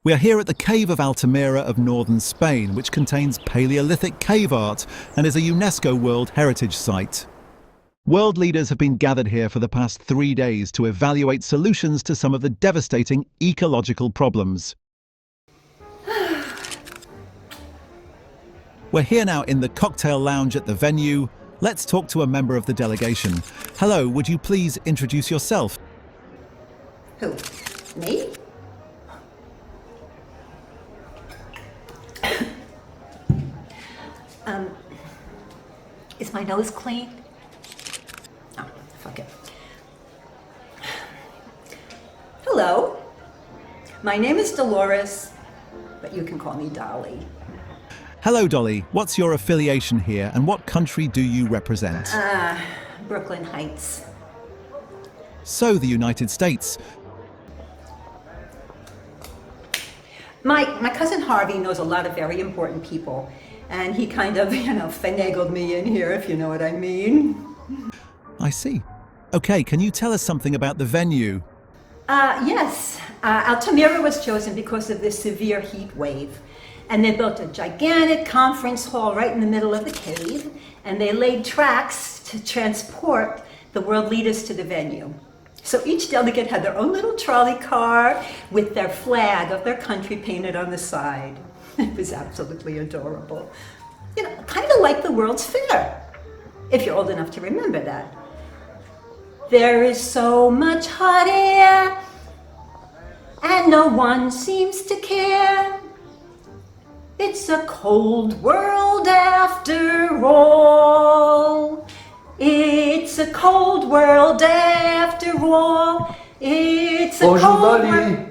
We are here at the Cave of Altamira of northern Spain, which contains Paleolithic cave art and is a UNESCO World Heritage Site. World leaders have been gathered here for the past 3 days to evaluate solutions to some of the devastating ecological problems. We're here now in the cocktail lounge at the venue. Let's talk to a member of the delegation. Hello, would you please introduce yourself? Who? Me? Is my nose clean? Oh, fuck it. Hello. My name is Dolores, but you can call me Dolly. Hello, Dolly. What's your affiliation here and what country do you represent? Brooklyn Heights. So, the United States. My cousin Harvey knows a lot of very important people, and he kind of, finagled me in here, if you know what I mean. I see. Okay, can you tell us something about the venue? Yes. Altamira was chosen because of this severe heat wave. And they built a gigantic conference hall right in the middle of the cave, and they laid tracks to transport the world leaders to the venue. So each delegate had their own little trolley car with their flag of their country painted on the side. It was absolutely adorable. Kind of like the World's Fair, if you're old enough to remember that. There is so much hot air, and no one seems to care. It's a cold world after all. It's a cold world after all. It's a Bonjour, cold Dolly. world.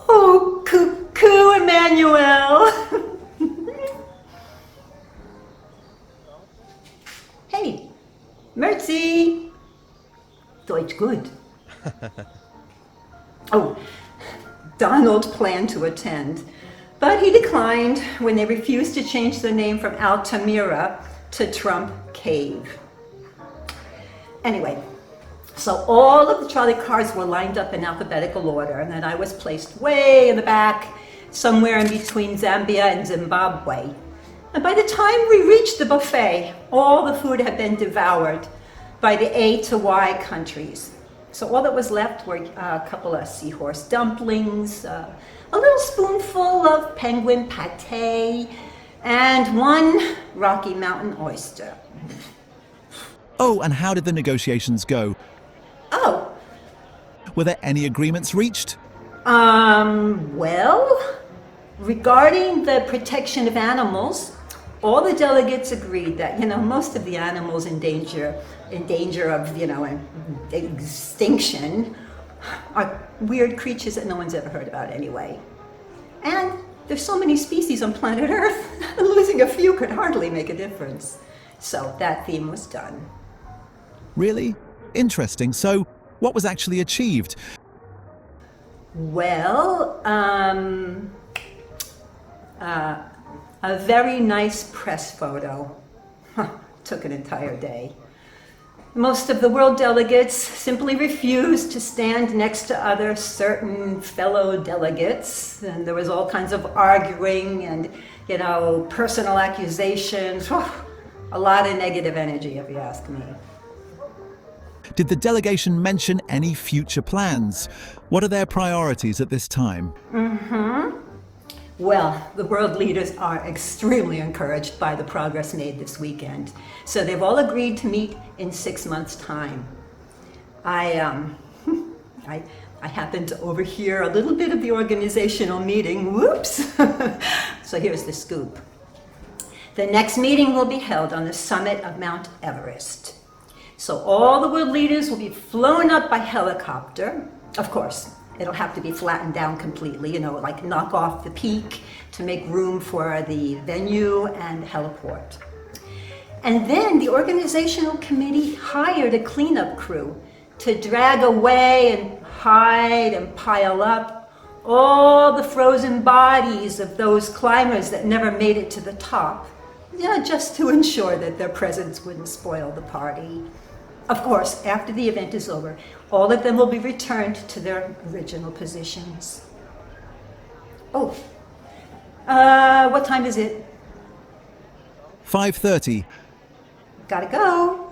Oh, cuckoo, Emmanuel. Hey, Merci. Deutsch gut. Oh, Donald planned to attend, but he declined when they refused to change the name from Altamira to Trump Cave. Anyway, so all of the trolley cars were lined up in alphabetical order, and then I was placed way in the back, somewhere in between Zambia and Zimbabwe. And by the time we reached the buffet, all the food had been devoured by the A to Y countries. So all that was left were a couple of seahorse dumplings, a little spoonful of penguin pate, and one Rocky Mountain oyster. Oh, and how did the negotiations go? Oh, Were there any agreements reached? well, regarding the protection of animals, all the delegates agreed that, most of the animals in danger of, extinction are weird creatures that no one's ever heard about anyway. And there's so many species on planet Earth, losing a few could hardly make a difference. So that theme was done. Really? Interesting. So, what was actually achieved? Well, a very nice press photo. Took an entire day. Most of the world delegates simply refused to stand next to other certain fellow delegates, and there was all kinds of arguing and, personal accusations. A lot of negative energy, if you ask me. Did the delegation mention any future plans? What are their priorities at this time? Well, the world leaders are extremely encouraged by the progress made this weekend. So they've all agreed to meet in 6 months' time. I happened to overhear a little bit of the organizational meeting. Whoops! So here's the scoop. The next meeting will be held on the summit of Mount Everest. So all the world leaders will be flown up by helicopter. Of course, it'll have to be flattened down completely, like knock off the peak to make room for the venue and heliport. And then the organizational committee hired a cleanup crew to drag away and hide and pile up all the frozen bodies of those climbers that never made it to the top, just to ensure that their presence wouldn't spoil the party. Of course, after the event is over, all of them will be returned to their original positions. Oh, what time is it? 5:30. Gotta go.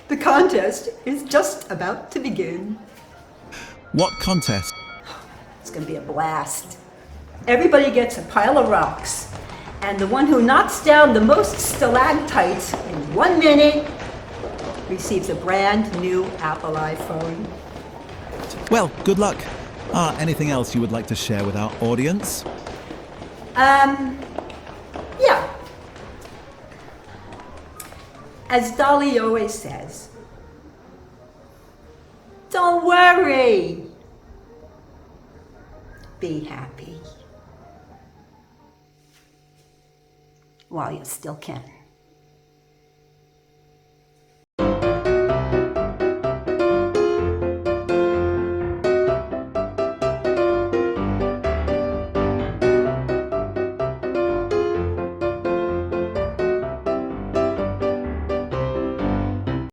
The contest is just about to begin. What contest? It's gonna be a blast. Everybody gets a pile of rocks, and the one who knocks down the most stalactites in 1 minute receives a brand new Apple iPhone. Well, good luck. Anything else you would like to share with our audience? Yeah. As Dolly always says, don't worry. Be happy while you still can.